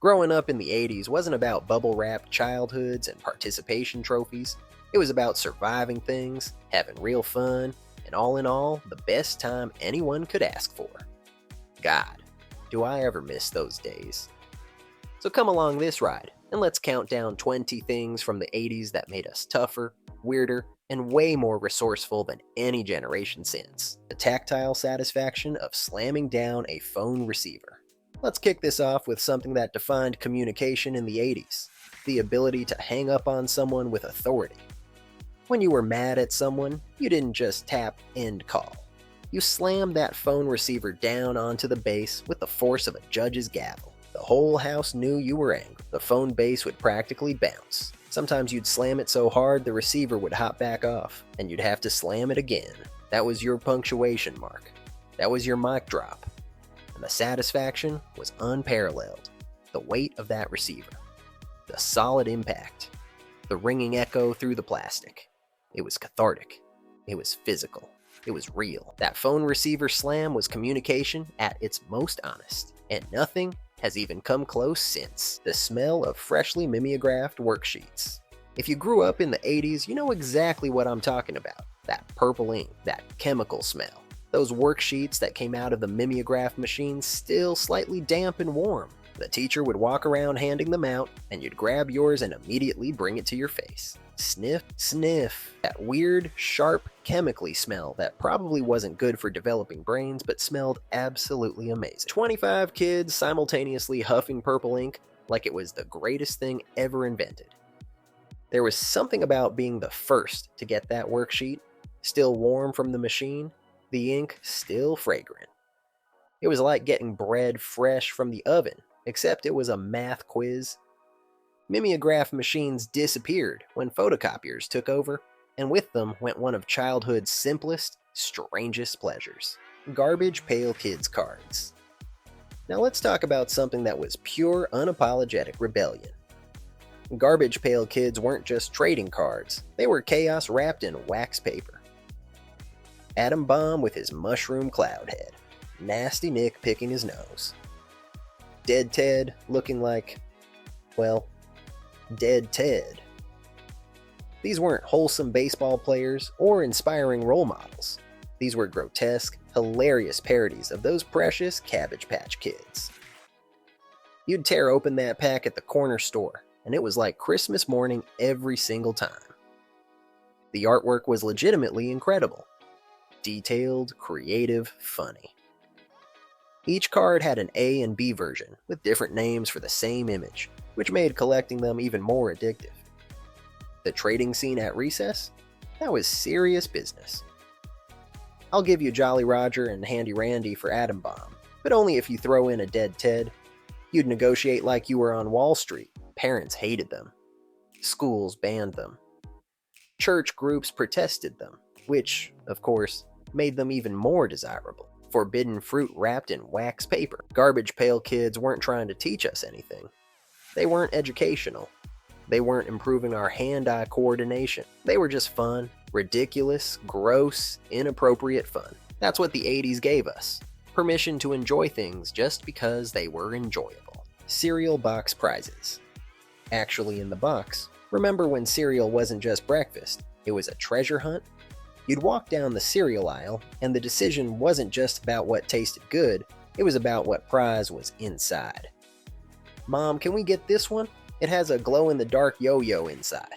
Growing up in the 80s wasn't about bubble wrapped childhoods and participation trophies. It was about surviving things, having real fun, and all in all, the best time anyone could ask for. God, do I ever miss those days. So come along this ride, and let's count down 20 things from the 80s that made us tougher, weirder, and way more resourceful than any generation since. The tactile satisfaction of slamming down a phone receiver. Let's kick this off with something that defined communication in the 80s: the ability to hang up on someone with authority. When you were mad at someone, you didn't just tap end call. You slammed that phone receiver down onto the base with the force of a judge's gavel. The whole house knew you were angry. The phone base would practically bounce. Sometimes you'd slam it so hard the receiver would hop back off, and you'd have to slam it again. That was your punctuation mark. That was your mic drop. And the satisfaction was unparalleled. The weight of that receiver. The solid impact. The ringing echo through the plastic. It was cathartic. It was physical. It was real. That phone receiver slam was communication at its most honest. And nothing has even come close since. The smell of freshly mimeographed worksheets. If you grew up in the 80s, you know exactly what I'm talking about. That purple ink, that chemical smell. Those worksheets that came out of the mimeograph machine still slightly damp and warm. The teacher would walk around handing them out, and you'd grab yours and immediately bring it to your face. Sniff, sniff. That weird, sharp, chemically smell that probably wasn't good for developing brains, but smelled absolutely amazing. 25 kids simultaneously huffing purple ink like it was the greatest thing ever invented. There was something about being the first to get that worksheet, still warm from the machine, the ink still fragrant. It was like getting bread fresh from the oven, except it was a math quiz. Mimeograph machines disappeared when photocopiers took over, and with them went one of childhood's simplest, strangest pleasures: garbage pail kids cards. Now let's talk about something that was pure, unapologetic rebellion. Garbage pail kids weren't just trading cards, they were chaos wrapped in wax paper. Atom Bomb with his mushroom cloud head, Nasty Nick picking his nose, Dead Ted looking like, well, Dead Ted. These weren't wholesome baseball players or inspiring role models. These were grotesque, hilarious parodies of those precious Cabbage Patch Kids. You'd tear open that pack at the corner store, and it was like Christmas morning every single time. The artwork was legitimately incredible. Detailed, creative, funny. Each card had an A and B version, with different names for the same image, which made collecting them even more addictive. The trading scene at recess? That was serious business. I'll give you Jolly Roger and Handy Randy for Atom Bomb, but only if you throw in a Dead Ted. You'd negotiate like you were on Wall Street. Parents hated them. Schools banned them. Church groups protested them, which, of course, made them even more desirable. Forbidden fruit wrapped in wax paper. Garbage pail kids weren't trying to teach us anything. They weren't educational. They weren't improving our hand-eye coordination. They were just fun, ridiculous, gross, inappropriate fun. That's what the 80s gave us. Permission to enjoy things just because they were enjoyable. Cereal box prizes. Actually in the box, remember when cereal wasn't just breakfast, it was a treasure hunt? You'd walk down the cereal aisle, and the decision wasn't just about what tasted good, it was about what prize was inside. Mom, can we get this one? It has a glow-in-the-dark yo-yo inside.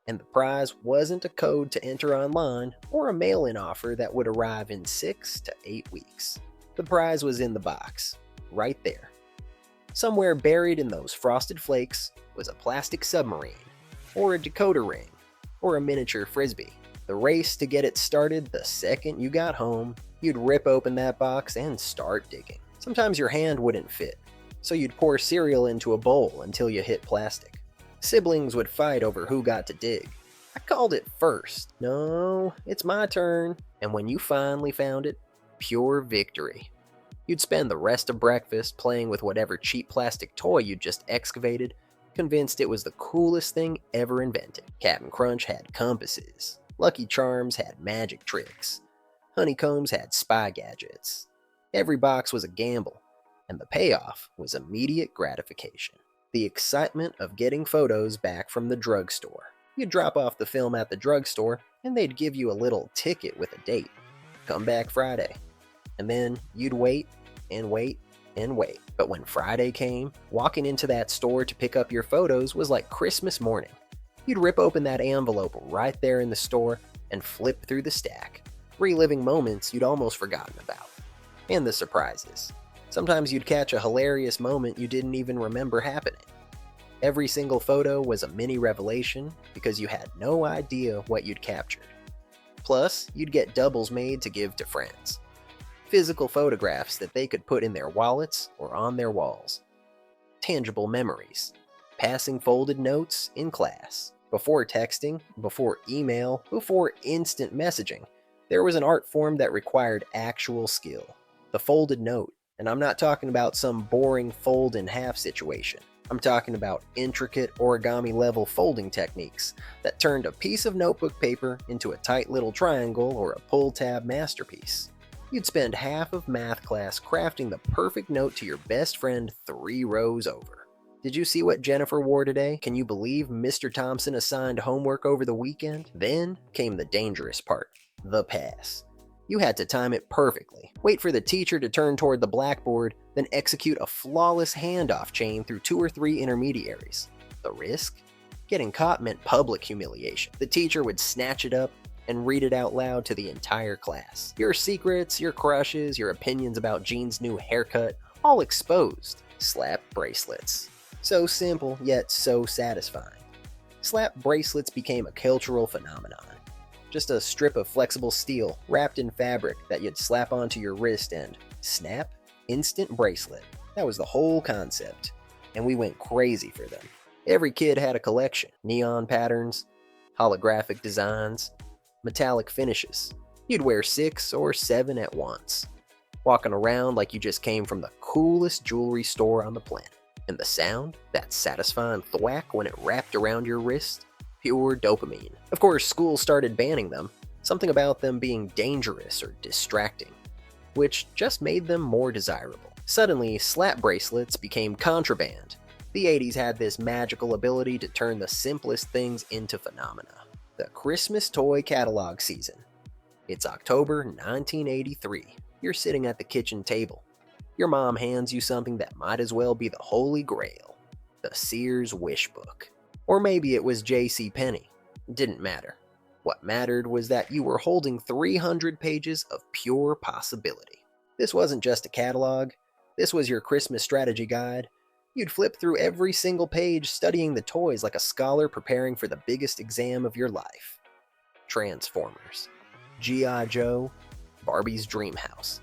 And the prize wasn't a code to enter online or a mail-in offer that would arrive in 6 to 8 weeks. The prize was in the box, right there. Somewhere buried in those frosted flakes was a plastic submarine, or a decoder ring, or a miniature frisbee. The race to get it started the second you got home, you'd rip open that box and start digging. Sometimes your hand wouldn't fit, so you'd pour cereal into a bowl until you hit plastic. Siblings would fight over who got to dig. I called it first. No, it's my turn. And when you finally found it, pure victory. You'd spend the rest of breakfast playing with whatever cheap plastic toy you'd just excavated, convinced it was the coolest thing ever invented. Cap'n Crunch had compasses. Lucky Charms had magic tricks. Honeycombs had spy gadgets. Every box was a gamble. And the payoff was immediate gratification. The excitement of getting photos back from the drugstore. You'd drop off the film at the drugstore, and they'd give you a little ticket with a date. Come back Friday. And then you'd wait and wait and wait. But when Friday came, walking into that store to pick up your photos was like Christmas morning. You'd rip open that envelope right there in the store and flip through the stack, reliving moments you'd almost forgotten about. And the surprises. Sometimes you'd catch a hilarious moment you didn't even remember happening. Every single photo was a mini revelation because you had no idea what you'd captured. Plus, you'd get doubles made to give to friends. Physical photographs that they could put in their wallets or on their walls. Tangible memories. Passing folded notes in class. Before texting, before email, before instant messaging, there was an art form that required actual skill. The folded note. And I'm not talking about some boring fold in half situation. I'm talking about intricate origami-level folding techniques that turned a piece of notebook paper into a tight little triangle or a pull-tab masterpiece. You'd spend half of math class crafting the perfect note to your best friend 3 rows over. Did you see what Jennifer wore today? Can you believe Mr. Thompson assigned homework over the weekend? Then came the dangerous part, the pass. You had to time it perfectly, wait for the teacher to turn toward the blackboard, then execute a flawless handoff chain through 2 or 3 intermediaries. The risk? Getting caught meant public humiliation. The teacher would snatch it up and read it out loud to the entire class. Your secrets, your crushes, your opinions about Jean's new haircut, all exposed. Slap bracelets. So simple, yet so satisfying. Slap bracelets became a cultural phenomenon. Just a strip of flexible steel wrapped in fabric that you'd slap onto your wrist and snap, instant bracelet. That was the whole concept. And we went crazy for them. Every kid had a collection. Neon patterns, holographic designs, metallic finishes. You'd wear 6 or 7 at once, walking around like you just came from the coolest jewelry store on the planet. And the sound, that satisfying thwack when it wrapped around your wrist, pure dopamine. Of course, schools started banning them, something about them being dangerous or distracting, which just made them more desirable. Suddenly, slap bracelets became contraband. The 80s had this magical ability to turn the simplest things into phenomena. The Christmas toy catalog season. It's October 1983. You're sitting at the kitchen table. Your mom hands you something that might as well be the Holy Grail, the Sears Wish Book. Or maybe it was J.C. Penney. It didn't matter. What mattered was that you were holding 300 pages of pure possibility. This wasn't just a catalog. This was your Christmas strategy guide. You'd flip through every single page studying the toys like a scholar preparing for the biggest exam of your life. Transformers. G.I. Joe. Barbie's Dream House.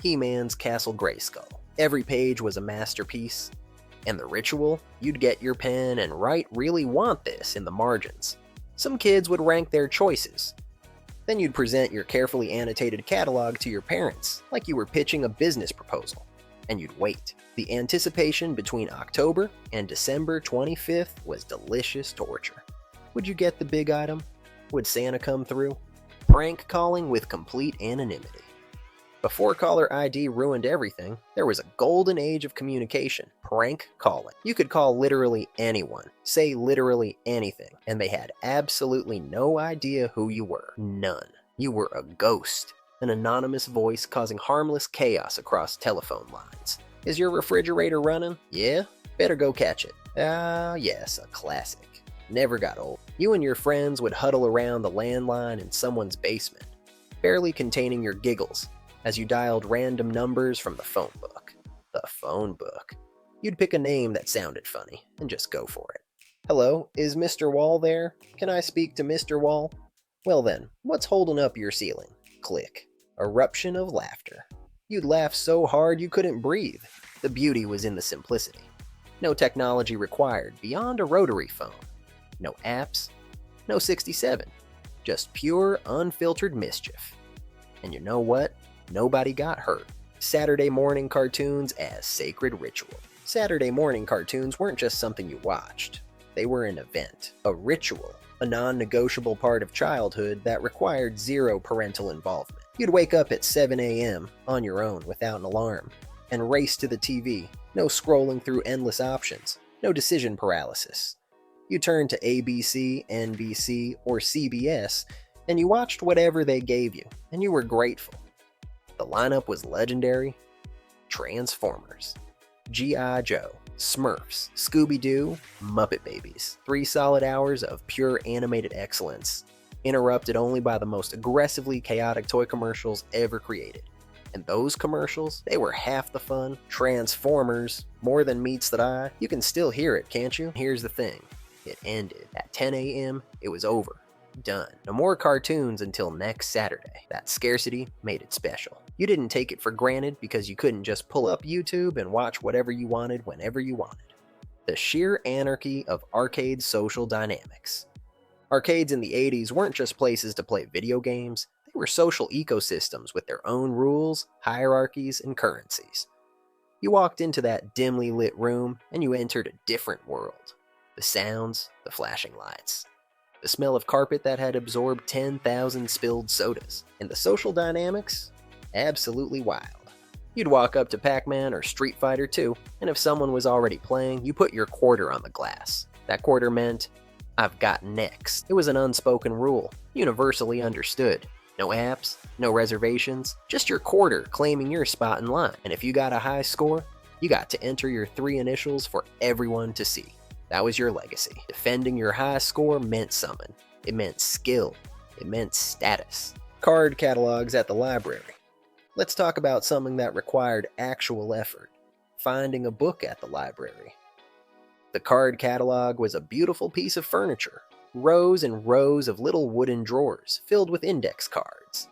He-Man's Castle Grayskull. Every page was a masterpiece. And the ritual? You'd get your pen and write "really want this" in the margins. Some kids would rank their choices. Then you'd present your carefully annotated catalog to your parents, like you were pitching a business proposal. And you'd wait. The anticipation between October and December 25th was delicious torture. Would you get the big item? Would Santa come through? Prank calling with complete anonymity. Before caller ID ruined everything, there was a golden age of communication, prank calling. You could call literally anyone, say literally anything, and they had absolutely no idea who you were. None. You were a ghost, an anonymous voice causing harmless chaos across telephone lines. Is your refrigerator running? Yeah? Better go catch it. Ah, yes, a classic. Never got old. You and your friends would huddle around the landline in someone's basement, barely containing your giggles as you dialed random numbers from the phone book. The phone book. You'd pick a name that sounded funny and just go for it. Hello, is Mr. Wall there? Can I speak to Mr. Wall? Well then, what's holding up your ceiling? Click. Eruption of laughter. You'd laugh so hard you couldn't breathe. The beauty was in the simplicity. No technology required beyond a rotary phone. No apps. No 67. Just pure, unfiltered mischief. And you know what? Nobody got hurt. Saturday morning cartoons as sacred ritual. Saturday morning cartoons weren't just something you watched. They were an event, a ritual, a non-negotiable part of childhood that required zero parental involvement. You'd wake up at 7 a.m. on your own without an alarm. and race to the TV. No scrolling through endless options. No decision paralysis. You turned to ABC, NBC, or CBS, and you watched whatever they gave you, and you were grateful. The lineup was legendary. Transformers, G.I. Joe, Smurfs, Scooby-Doo, Muppet Babies. 3 solid hours of pure animated excellence, interrupted only by the most aggressively chaotic toy commercials ever created. And those commercials, they were half the fun. Transformers, more than meets the eye. You can still hear it, can't you? Here's the thing. It ended. At 10 a.m., it was over. Done. No more cartoons until next Saturday. That scarcity made it special. You didn't take it for granted because you couldn't just pull up YouTube and watch whatever you wanted whenever you wanted. The sheer anarchy of arcade social dynamics. Arcades in the 80s weren't just places to play video games, they were social ecosystems with their own rules, hierarchies, and currencies. You walked into that dimly lit room and you entered a different world. The sounds, the flashing lights. The smell of carpet that had absorbed 10,000 spilled sodas. And the social dynamics? Absolutely wild. You'd walk up to Pac-Man or Street Fighter 2, and if someone was already playing, you put your quarter on the glass. That quarter meant, I've got next. It was an unspoken rule, universally understood. No apps, no reservations, just your quarter claiming your spot in line. And if you got a high score, you got to enter your 3 initials for everyone to see. That was your legacy. Defending your high score meant something. It meant skill. It meant status. Card catalogs at the library. Let's talk about something that required actual effort. Finding a book at the library. The card catalog was a beautiful piece of furniture. Rows and rows of little wooden drawers filled with index cards.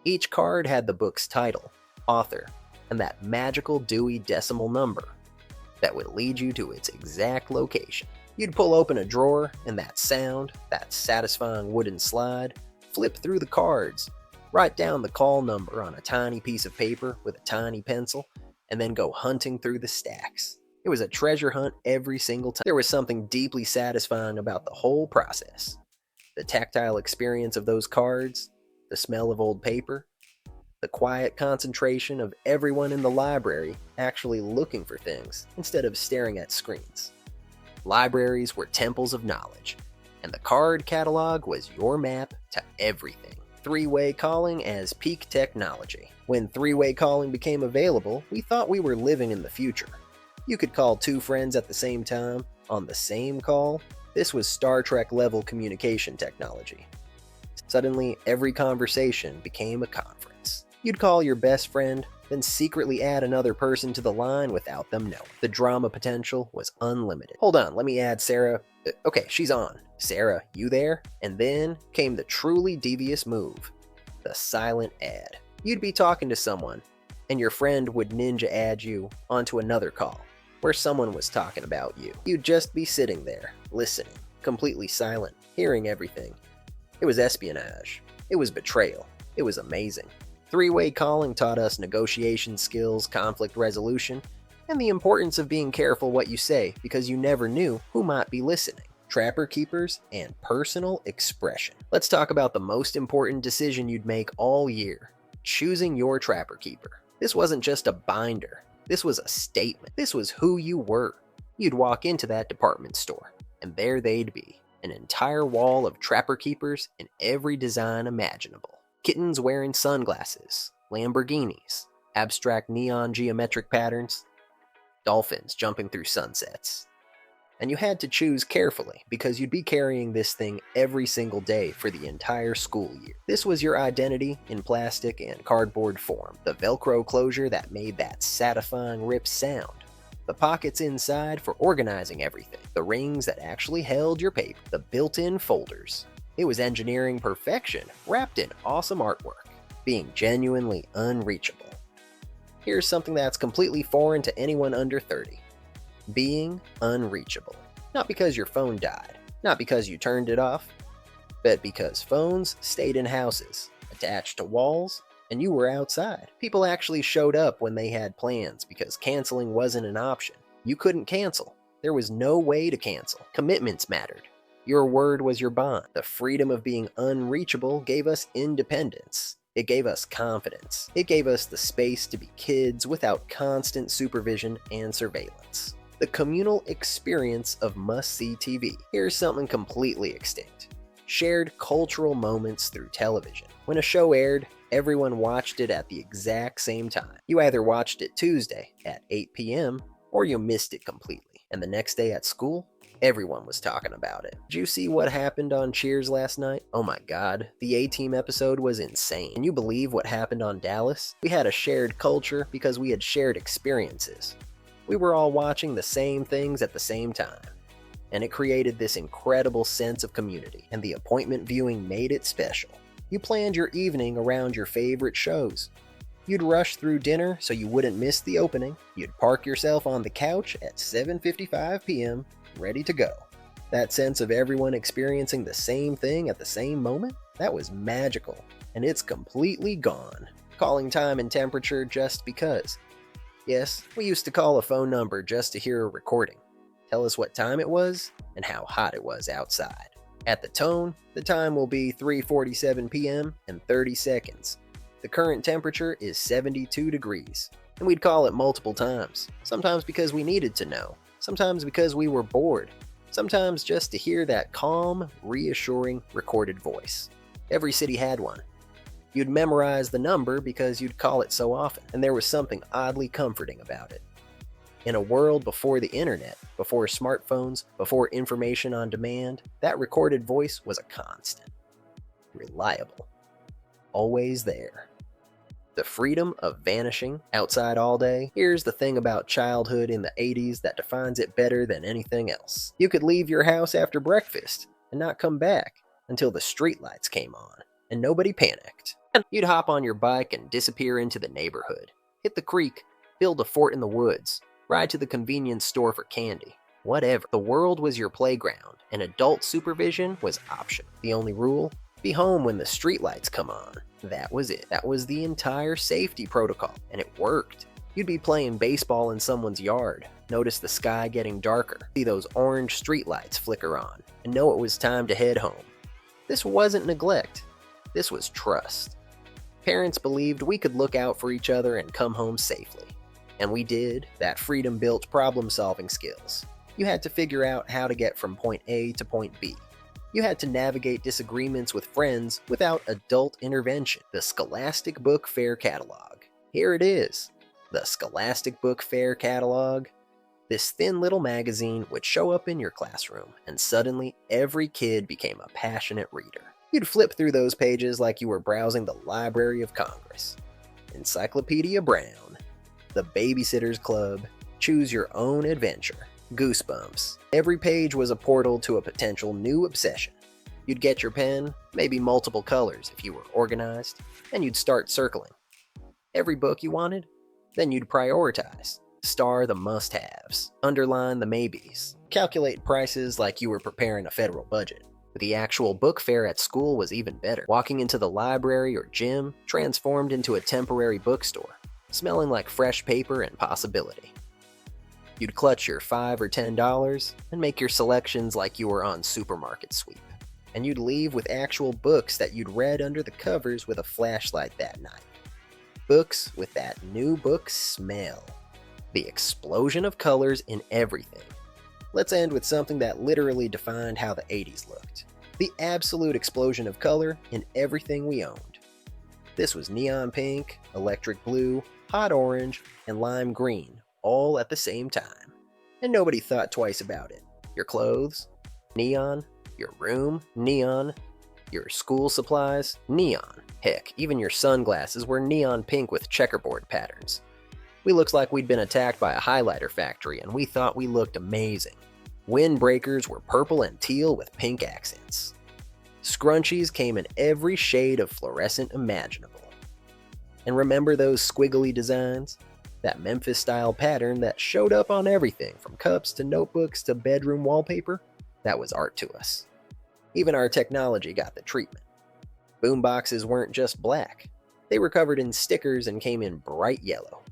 Each card had the book's title, author, and that magical Dewey Decimal number that would lead you to its exact location. You'd pull open a drawer, and that sound, that satisfying wooden slide, flip through the cards, write down the call number on a tiny piece of paper with a tiny pencil, and then go hunting through the stacks. It was a treasure hunt every single time. There was something deeply satisfying about the whole process. The tactile experience of those cards, the smell of old paper, the quiet concentration of everyone in the library actually looking for things instead of staring at screens. Libraries were temples of knowledge, and the card catalog was your map to everything. 3-way calling as peak technology. When 3-way calling became available, we thought we were living in the future. You could call 2 friends at the same time, on the same call. This was Star Trek level communication technology. Suddenly, every conversation became a conference. You'd call your best friend, then secretly add another person to the line without them knowing. The drama potential was unlimited. Hold on, let me add Sarah. Okay, she's on. Sarah, you there? And then came the truly devious move, the silent ad. You'd be talking to someone, and your friend would ninja add you onto another call, where someone was talking about you. You'd just be sitting there, listening, completely silent, hearing everything. It was espionage. It was betrayal. It was amazing. 3-way calling taught us negotiation skills, conflict resolution, and the importance of being careful what you say because you never knew who might be listening. Trapper keepers and personal expression. Let's talk about the most important decision you'd make all year. Choosing your trapper keeper. This wasn't just a binder. This was a statement. This was who you were. You'd walk into that department store, and there they'd be. An entire wall of trapper keepers in every design imaginable. Kittens wearing sunglasses, Lamborghinis, abstract neon geometric patterns, dolphins jumping through sunsets. And you had to choose carefully because you'd be carrying this thing every single day for the entire school year. This was your identity in plastic and cardboard form. The Velcro closure that made that satisfying rip sound. The pockets inside for organizing everything. The rings that actually held your paper. The built-in folders. It was engineering perfection wrapped in awesome artwork. Being genuinely unreachable. Here's something that's completely foreign to anyone under 30. Being unreachable. Not because your phone died, not because you turned it off, but because phones stayed in houses, attached to walls, and you were outside. People actually showed up when they had plans because canceling wasn't an option. You couldn't cancel. There was no way to cancel. Commitments mattered. Your word was your bond. The freedom of being unreachable gave us independence. It gave us confidence. It gave us the space to be kids without constant supervision and surveillance. The communal experience of must-see TV. Here's something completely extinct. Shared cultural moments through television. When a show aired, everyone watched it at the exact same time. You either watched it Tuesday at 8 p.m. or you missed it completely. And the next day at school, everyone was talking about it. Did you see what happened on Cheers last night? Oh my god, the A-Team episode was insane. Can you believe what happened on Dallas? We had a shared culture because we had shared experiences. We were all watching the same things at the same time. And it created this incredible sense of community, and the appointment viewing made it special. You planned your evening around your favorite shows. You'd rush through dinner so you wouldn't miss the opening. You'd park yourself on the couch at 7:55 p.m., ready to go. That sense of everyone experiencing the same thing at the same moment, that was magical, and it's completely gone. Calling time and temperature just because. Yes, we used to call a phone number just to hear a recording. Tell us what time it was and how hot it was outside. At the tone, the time will be 3:47 p.m. and 30 seconds. The current temperature is 72 degrees, and we'd call it multiple times. Sometimes because we needed to know, sometimes because we were bored, sometimes just to hear that calm, reassuring recorded voice. Every city had one. You'd memorize the number because you'd call it so often, and there was something oddly comforting about it. In a world before the internet, before smartphones, before information on demand, that recorded voice was a constant. Reliable. Always there. The freedom of vanishing outside all day. Here's the thing about childhood in the 80s that defines it better than anything else. You could leave your house after breakfast and not come back until the streetlights came on, and nobody panicked. You'd hop on your bike and disappear into the neighborhood, hit the creek, build a fort in the woods, ride to the convenience store for candy. Whatever. The world was your playground, and adult supervision was optional. The only rule? Be home when the streetlights come on. That was it. That was the entire safety protocol, and it worked. You'd be playing baseball in someone's yard, notice the sky getting darker, see those orange streetlights flicker on, and know it was time to head home. This wasn't neglect. This was trust. Parents believed we could look out for each other and come home safely. And we did. That freedom built problem-solving skills. You had to figure out how to get from point A to point B. You had to navigate disagreements with friends without adult intervention. The Scholastic Book Fair Catalog. Here it is. The Scholastic Book Fair Catalog. This thin little magazine would show up in your classroom, and suddenly every kid became a passionate reader. You'd flip through those pages like you were browsing the Library of Congress. Encyclopedia Brown. The Babysitter's Club. Choose Your Own Adventure. Goosebumps. Every page was a portal to a potential new obsession. You'd get your pen, maybe multiple colors if you were organized, and you'd start circling. Every book you wanted, then you'd prioritize. Star the must-haves, underline the maybes, calculate prices like you were preparing a federal budget. The actual book fair at school was even better. Walking into the library or gym transformed into a temporary bookstore, smelling like fresh paper and possibility. You'd clutch your $5 or $10 and make your selections like you were on supermarket sweep. And you'd leave with actual books that you'd read under the covers with a flashlight that night. Books with that new book smell. The explosion of colors in everything. Let's end with something that literally defined how the 80s looked. The absolute explosion of color in everything we owned. This was neon pink, electric blue, hot orange, and lime green, all at the same time. And nobody thought twice about it. Your clothes, neon. Your room, neon. Your school supplies, neon. Heck, even your sunglasses were neon pink with checkerboard patterns. We looked like we'd been attacked by a highlighter factory, and we thought we looked amazing. Windbreakers were purple and teal with pink accents. Scrunchies came in every shade of fluorescent imaginable. And remember those squiggly designs? That Memphis-style pattern that showed up on everything from cups to notebooks to bedroom wallpaper? That was art to us. Even our technology got the treatment. Boomboxes weren't just black. They were covered in stickers and came in bright yellow.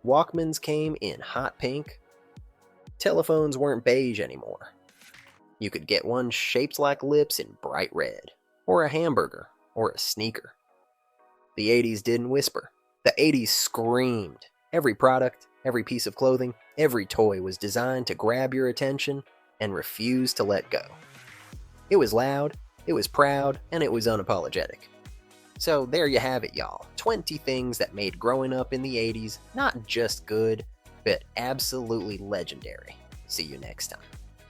Walkmans came in hot pink. Telephones weren't beige anymore. You could get one shaped like lips in bright red, or a hamburger, or a sneaker. The 80s didn't whisper. The 80s screamed. Every product, every piece of clothing, every toy was designed to grab your attention and refuse to let go. It was loud, it was proud, and it was unapologetic. So there you have it, y'all. 20 things that made growing up in the 80s not just good, but absolutely legendary. See you next time.